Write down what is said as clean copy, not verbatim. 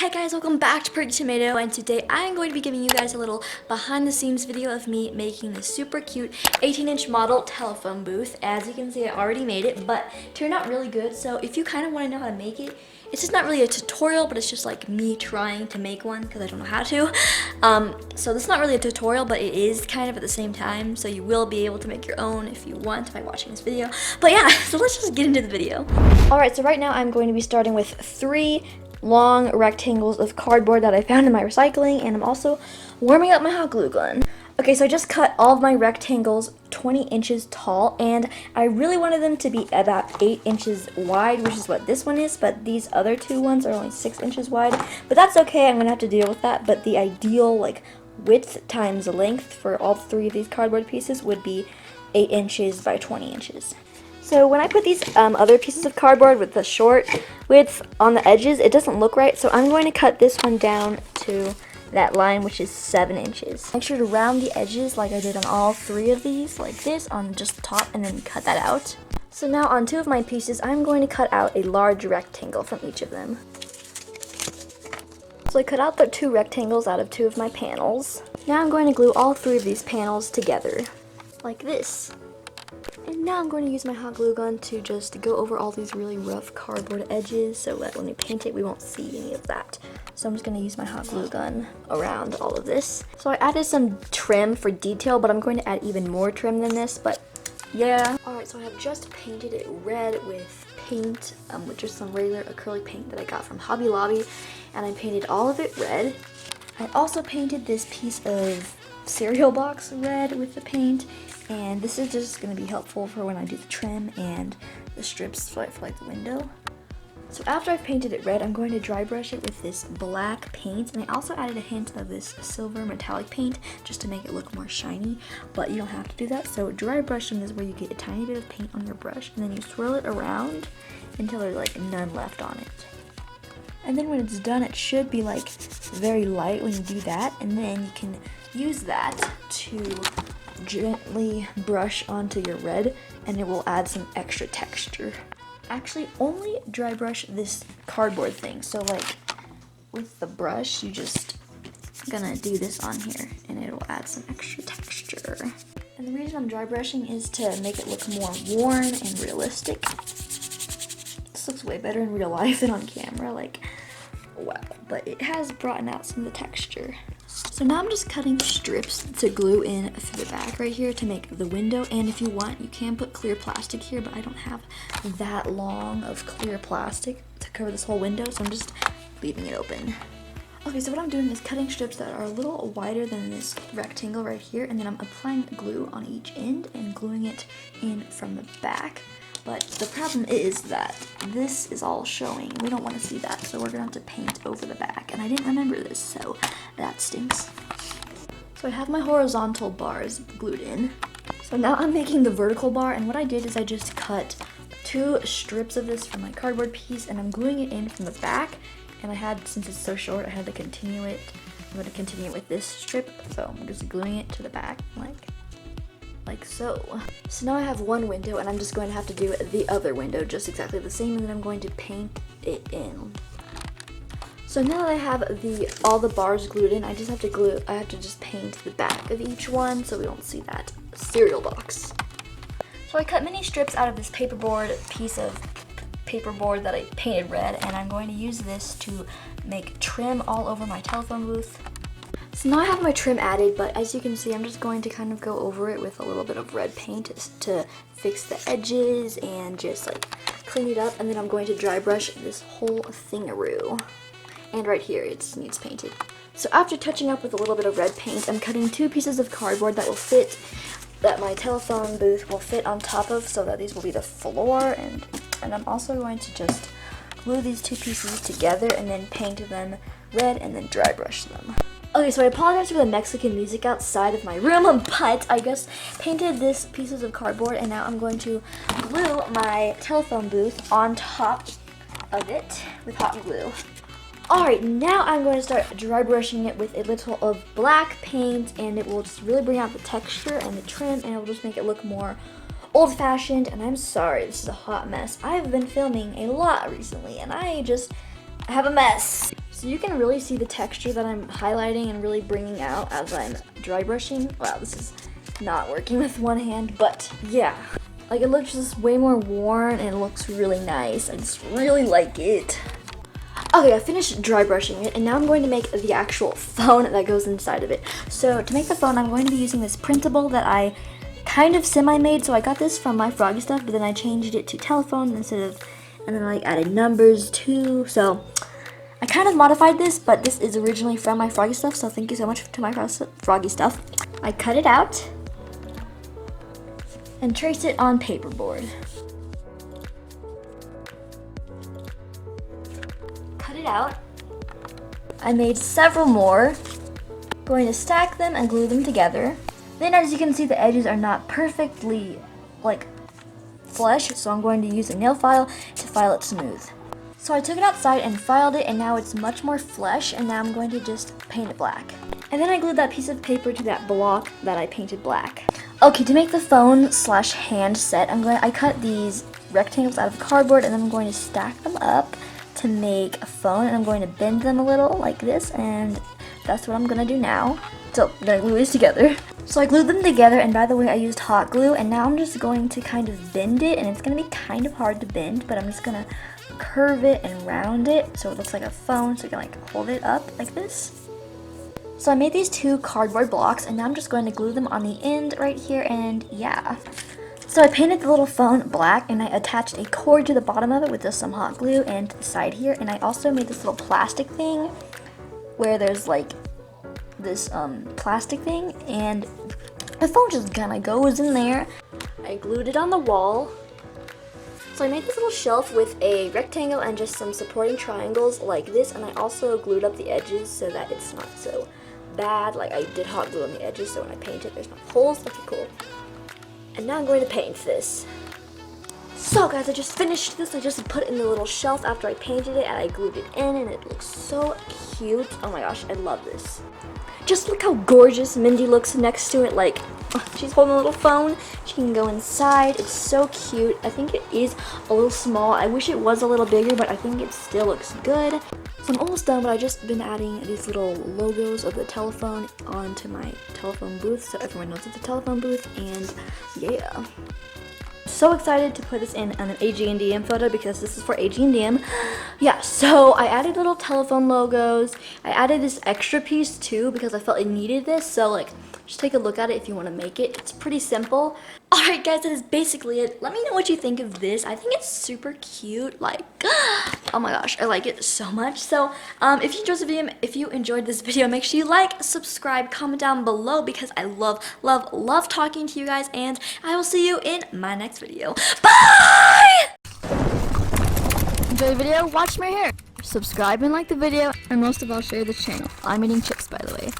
Hi guys, welcome back to PerkyTomato, and today I'm going to be giving you guys a little behind the scenes video of me making this super cute 18-inch model telephone booth. As you can see, I already made it, but it turned out really good. So if you kind of want to know how to make it, it's just not really a tutorial, but it's just like me trying to make one because I don't know how to. So this is not really a tutorial, but it is kind of at the same time. So you will be able to make your own if you want by watching this video. But yeah, so let's just get into the video. Alright, so right now I'm going to be starting with 3 long rectangles of cardboard that I found in my recycling, and I'm also warming up my hot glue gun. Okay, so I just cut all of my rectangles 20 inches tall, and I really wanted them to be about 8 inches wide, which is what this one is, but these other 2 ones are only 6 inches wide. But that's okay, I'm gonna have to deal with that. But the ideal like width times length for all 3 of these cardboard pieces would be 8 inches by 20 inches. So when I put these other pieces of cardboard with the short width on the edges, it doesn't look right. So I'm going to cut this one down to that line, which is 7 inches. Make sure to round the edges like I did on all 3 of these, like this, on just the top, and then cut that out. So now on 2 of my pieces, I'm going to cut out a large rectangle from each of them. So I cut out the 2 rectangles out of 2 of my panels. Now I'm going to glue all 3 of these panels together, like this. And now I'm going to use my hot glue gun to just go over all these really rough cardboard edges so that when we paint it, we won't see any of that. So I'm just going to use my hot glue gun around all of this. So I added some trim for detail, but I'm going to add even more trim than this, but yeah. Alright, so I have just painted it red with paint, which is some regular acrylic paint that I got from Hobby Lobby, and I painted all of it red. I also painted this piece of cereal box red with the paint, and this is just going to be helpful for when I do the trim and the strips for like the window. So after I've painted it red, I'm going to dry brush it with this black paint, and I also added a hint of this silver metallic paint just to make it look more shiny, but you don't have to do that. So dry brushing is where you get a tiny bit of paint on your brush, and then you swirl it around until there's like none left on it. And then when it's done, it should be like very light when you do that, and then you can use that to gently brush onto your red, and it will add some extra texture. Actually, only dry brush this cardboard thing. So like with the brush, you just gonna do this on here, and it will add some extra texture. And the reason I'm dry brushing is to make it look more worn and realistic. This looks way better in real life than on camera, like wow, but it has brought out some of the texture. So now I'm just cutting strips to glue in through the back right here to make the window, and if you want, you can put clear plastic here, but I don't have that long of clear plastic to cover this whole window, so I'm just leaving it open. Okay, so what I'm doing is cutting strips that are a little wider than this rectangle right here, and then I'm applying glue on each end and gluing it in from the back. But the problem is that this is all showing. We don't want to see that, so we're gonna have to paint over the back. And I didn't remember this, so that stinks. So I have my horizontal bars glued in. So now I'm making the vertical bar, and what I did is I just cut 2 strips of this from my cardboard piece, and I'm gluing it in from the back. And I had, since it's so short, I had to continue it. I'm gonna continue with this strip, so I'm just gluing it to the back, like so. So now I have one window, and I'm just going to have to do the other window just exactly the same, and then I'm going to paint it in. So now that I have all the bars glued in, I have to just paint the back of each one so we don't see that cereal box. So I cut mini strips out of this piece of paperboard that I painted red, and I'm going to use this to make trim all over my telephone booth. So now I have my trim added, but as you can see, I'm just going to kind of go over it with a little bit of red paint to fix the edges and just like clean it up, and then I'm going to dry brush this whole thingaroo. And right here, it needs painted. So after touching up with a little bit of red paint, I'm cutting 2 pieces of cardboard that my telephone booth will fit on top of, so that these will be the floor, and I'm also going to just glue these 2 pieces together and then paint them red and then dry brush them. Okay, so I apologize for the Mexican music outside of my room, but I just painted these pieces of cardboard, and now I'm going to glue my telephone booth on top of it with hot glue. Alright, now I'm going to start dry brushing it with a little of black paint, and it will just really bring out the texture and the trim, and it will just make it look more old-fashioned. And I'm sorry, this is a hot mess. I've been filming a lot recently, and I just I have a mess. So you can really see the texture that I'm highlighting and really bringing out as I'm dry brushing. Wow, this is not working with one hand, but yeah. Like it looks just way more worn and it looks really nice. I just really like it. Okay, I finished dry brushing it and now I'm going to make the actual phone that goes inside of it. So to make the phone, I'm going to be using this printable that I kind of semi-made. So I got this from my Froggy Stuff, but then I changed it to telephone instead of, and then I like added numbers too. So I kind of modified this, but this is originally from my Froggy Stuff, so thank you so much to my Froggy Stuff. I cut it out and trace it on paperboard. Cut it out. I made several more. Going to stack them and glue them together. Then as you can see, the edges are not perfectly like flush, so I'm going to use a nail file to file it smooth. So I took it outside and filed it, and now it's much more flesh, and now I'm going to just paint it black. And then I glued that piece of paper to that block that I painted black. Okay, to make the phone / hand set, I cut these rectangles out of cardboard, and then I'm going to stack them up to make a phone, and I'm going to bend them a little like this, and that's what I'm gonna do now. So I'm gonna glue these together. So I glued them together, and by the way, I used hot glue, and now I'm just going to kind of bend it, and it's gonna be kind of hard to bend, but I'm just gonna curve it and round it so it looks like a phone, so you can like hold it up like this. So I made these 2 cardboard blocks, and now I'm just going to glue them on the end right here, and yeah. So I painted the little phone black, and I attached a cord to the bottom of it with just some hot glue, and to the side here, and I also made this little plastic thing where there's like this plastic thing, and the phone just kind of goes in there. I glued it on the wall. So I made this little shelf with a rectangle and just some supporting triangles like this, and I also glued up the edges so that it's not so bad. Like I did hot glue on the edges, so when I paint it, there's no holes. Okay, cool. And now I'm going to paint this. So guys, I just finished this. I just put it in the little shelf after I painted it, and I glued it in, and it looks so cute. Oh my gosh, I love this. Just look how gorgeous Mindy looks next to it. Like, she's holding a little phone. She can go inside. It's so cute. I think it is a little small. I wish it was a little bigger, but I think it still looks good. So I'm almost done, but I've just been adding these little logos of the telephone onto my telephone booth so everyone knows it's a telephone booth, and yeah. So excited to put this in an AG&DM photo because this is for AG&DM. Yeah, so I added little telephone logos. I added this extra piece too because I felt it needed this. So like, just take a look at it if you want to make it. It's pretty simple. Alright guys, that is basically it. Let me know what you think of this. I think it's super cute. Like, oh my gosh, I like it so much. So if you enjoyed this video, make sure you like, subscribe, comment down below because I love talking to you guys, and I will see you in my next video. Bye! Enjoy the video, watch my hair, subscribe and like the video, and most of all, share this channel. I'm eating chips, by the way.